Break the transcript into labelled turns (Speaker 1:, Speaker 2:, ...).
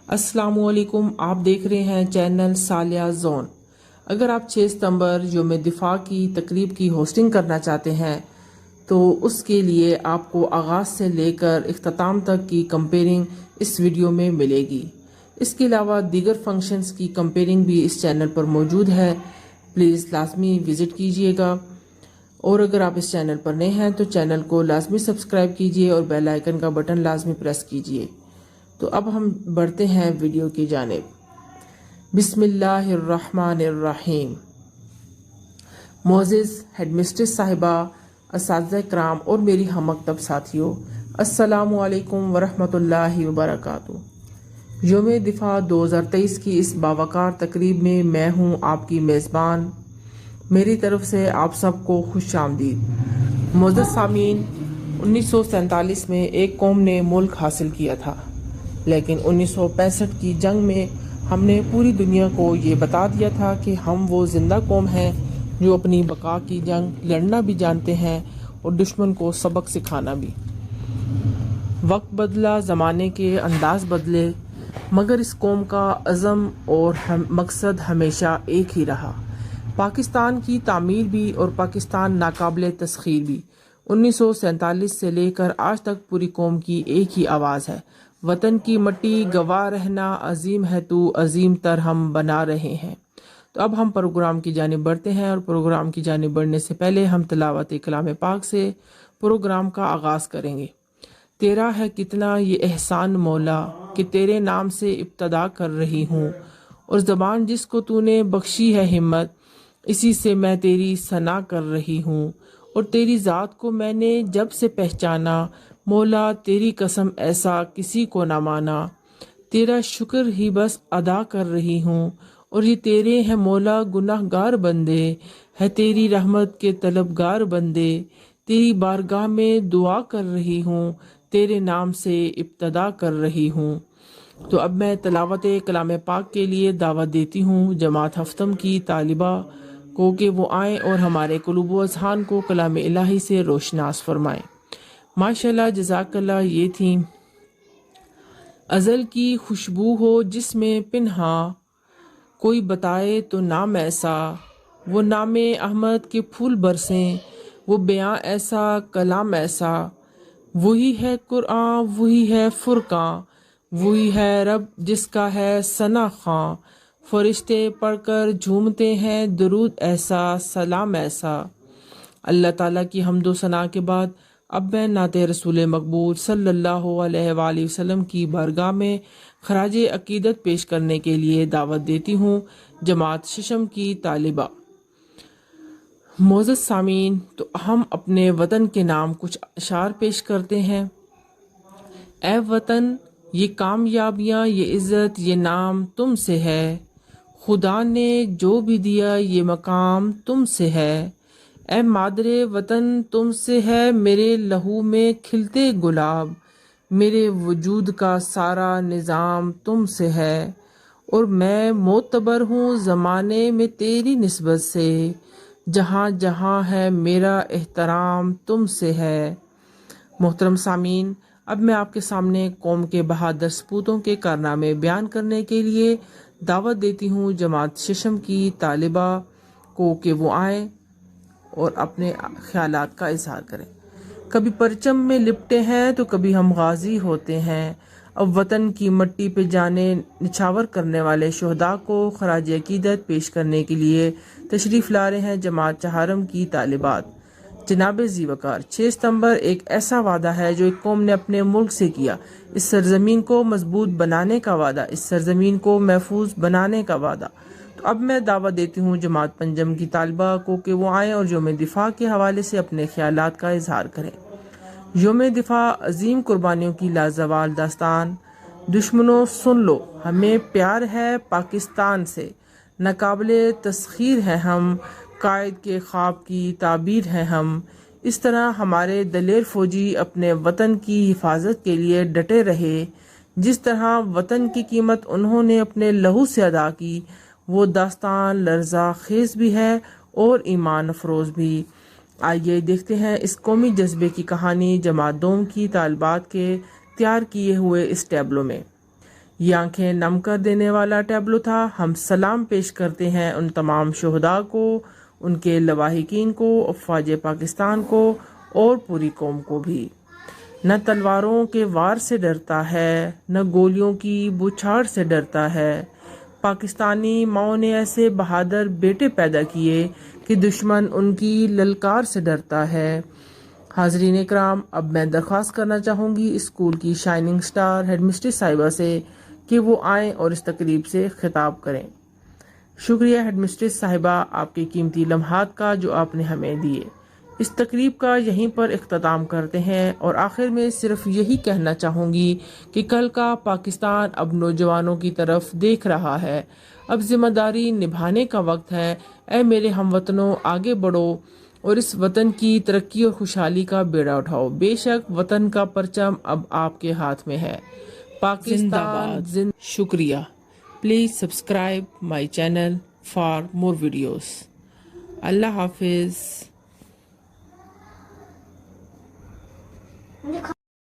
Speaker 1: अस्सलाम वालेकुम। आप देख रहे हैं चैनल सालिया जोन। अगर आप 6 सितंबर यौम दिफा की तकरीब की होस्टिंग करना चाहते हैं तो उसके लिए आपको आगाज़ से लेकर इख्तिताम तक की कंपेयरिंग इस वीडियो में मिलेगी। इसके अलावा दीगर फंक्शंस की कंपेयरिंग भी इस चैनल पर मौजूद है। प्लीज़ लाजमी विज़िट कीजिएगा। और अगर आप इस चैनल पर नए हैं तो चैनल को लाजमी सब्सक्राइब कीजिए और बेल आइकन का बटन लाजमी प्रेस कीजिए। तो अब हम बढ़ते हैं वीडियो की जानिब। बिस्मिल्लाहिर्रहमानिर्रहीम। मोअज़्ज़िज़ हेडमिस्ट्रेस साहिबा, असातिज़ा इकराम और मेरी हममकतब साथियों, अस्सलामु अलैकुम वरहमतुल्लाहि वबरकातुहू। यौम दिफा 2023 की इस बावकार तकरीब में मैं हूँ आपकी मेज़बान। मेरी तरफ से आप सबको खुश आमदीद। मोअज़्ज़िज़ सामीन, 1947 में एक कौम ने मुल्क हासिल किया था, लेकिन 1965 की जंग में हमने पूरी दुनिया को ये बता दिया था कि हम वो जिंदा कौम हैं जो अपनी बका की जंग लड़ना भी जानते हैं और दुश्मन को सबक सिखाना भी। वक्त बदला, ज़माने के अंदाज बदले, मगर इस कौम का अज़म और मकसद हमेशा एक ही रहा। पाकिस्तान की तामीर भी और पाकिस्तान नाकाबिले तस्खीर भी। 1947 से लेकर आज तक पूरी कौम की एक ही आवाज़ है, वतन की मट्टी गवाह रहना, अजीम है तू, अजीम तर हम बना रहे हैं। तो अब हम प्रोग्राम की जानिब बढ़ते हैं और प्रोग्राम की जानिब बढ़ने से पहले हम तिलावत कलाम पाक से प्रोग्राम का आगाज़ करेंगे। तेरा है कितना ये एहसान मौला कि तेरे नाम से इब्तदा कर रही हूँ, और ज़बान जिसको तूने बख्शी है हिम्मत, इसी से मैं तेरी सना कर रही हूँ। और तेरी ज़ात को मैंने जब से पहचाना, मौला तेरी कसम ऐसा किसी को ना माना। तेरा शुक्र ही बस अदा कर रही हूँ, और ये तेरे हैं मौला गुनाहगार बंदे, है तेरी रहमत के तलबगार बंदे। तेरी बारगाह में दुआ कर रही हूँ, तेरे नाम से इब्तदा कर रही हूँ। तो अब मैं तिलावत कलाम पाक के लिए दावत देती हूँ जमात हफ्तम की तालिबा को कि वो आएँ और हमारे कुलूब व अज़हान को कलाम इलाही से रोशनास फरमाएँ। माशाल्लाह, जज़ाकल्लाह। ये थी अज़ल की खुशबू हो जिसमें पिन्हा, कोई बताए तो नाम ऐसा, वो नामे अहमद के फूल बरसें, वो बयां ऐसा कलाम ऐसा। वही है कुरान, वही है फुरकान, वही है रब जिसका है सना खां। फरिश्ते पढ़कर झूमते हैं दुरूद ऐसा, सलाम ऐसा। अल्लाह ताला की हम्दो सना के बाद अब मैं नाते रसूल मकबूल सल्लल्लाहु अलैहि वसल्लम की बारगाह में खराज अकीदत पेश करने के लिए दावत देती हूँ जमात शिशम की तालिबा। मोअज़्ज़िज़ सामीन, तो हम अपने वतन के नाम कुछ अशार पेश करते हैं। ऐ वतन, ये कामयाबियाँ, ये इज़्ज़त, ये नाम तुमसे है। खुदा ने जो भी दिया ये मकाम तुमसे है। ऐ मादरे वतन, तुमसे है मेरे लहू में खिलते गुलाब, मेरे वजूद का सारा निज़ाम तुमसे है। और मैं मोतबर हूँ ज़माने में तेरी निस्बत से, जहाँ जहाँ है मेरा एहतराम तुमसे है। मोहतरम सामीन, अब मैं आपके सामने कौम के बहादुर सपूतों के कारनामे बयान करने के लिए दावत देती हूँ जमात शिशम की तालिबा को कि वो आएँ और अपने ख्यालात का इजहार करें। कभी परचम में लिपटे हैं तो कभी हम गाजी होते हैं। अब वतन की मट्टी पे जाने निछावर करने वाले शहदा को खराज अकीदत पेश करने के लिए तशरीफ़ ला रहे हैं जमात चहारम की तालिबात। जनाब ज़ीवकार, 6 सितंबर एक ऐसा वादा है जो एक कौम ने अपने मुल्क से किया। इस सरजमीन को मजबूत बनाने का वादा, इस सरजमीन को महफूज बनाने का वादा। तो अब मैं दावा देती हूँ जमात पंजम की तालिबा को कि वो आएँ और यौम दिफा के हवाले से अपने ख्यालात का इजहार करें। यौम दिफा अजीम कुर्बानियों की लाजवाल दास्तान। दुश्मनों सुन लो, हमें प्यार है पाकिस्तान से, नाकाबिले तस्खीर हैं हम, कायद के ख्वाब की ताबीर हैं हम। इस तरह हमारे दलेर फौजी अपने वतन की हिफाजत के लिए डटे रहे। जिस तरह वतन की कीमत उन्होंने अपने लहू से अदा की, वो दास्तान लर्जा खेज भी है और ईमान अफरोज भी। आइए देखते हैं इस कौमी जज्बे की कहानी जमात दोम की तालिबात के तैयार किए हुए इस टैबलो में। یہ آنکھیں نم کر دینے والا ٹیبلو تھا۔ ہم سلام پیش کرتے ہیں ان تمام شہداء کو، ان کے لواحقین کو، افواج پاکستان کو اور پوری قوم کو بھی۔ نہ تلواروں کے وار سے ڈرتا ہے، نہ گولیوں کی بوچھاڑ سے ڈرتا ہے۔ پاکستانی ماؤں نے ایسے بہادر بیٹے پیدا کیے کہ دشمن ان کی للکار سے ڈرتا ہے۔ حاضرین اکرام، اب میں درخواست کرنا چاہوں گی اسکول کی شائننگ سٹار ہیڈ مسٹر صاحبہ سے کہ وہ آئیں اور اس تقریب سے خطاب کریں۔ شکریہ ہیڈ مسٹریس صاحبہ آپ کے قیمتی لمحات کا جو آپ نے ہمیں دیے۔ اس تقریب کا یہیں پر اختتام کرتے ہیں اور آخر میں صرف یہی کہنا چاہوں گی کہ کل کا پاکستان اب نوجوانوں کی طرف دیکھ رہا ہے۔ اب ذمہ داری نبھانے کا وقت ہے۔ اے میرے ہم وطنوں، آگے بڑھو اور اس وطن کی ترقی اور خوشحالی کا بیڑا اٹھاؤ۔ بے شک وطن کا پرچم اب آپ کے ہاتھ میں ہے۔ پاکستان زندہ باد۔ شکریہ۔ Please subscribe my channel for more videos. اللہ حافظ۔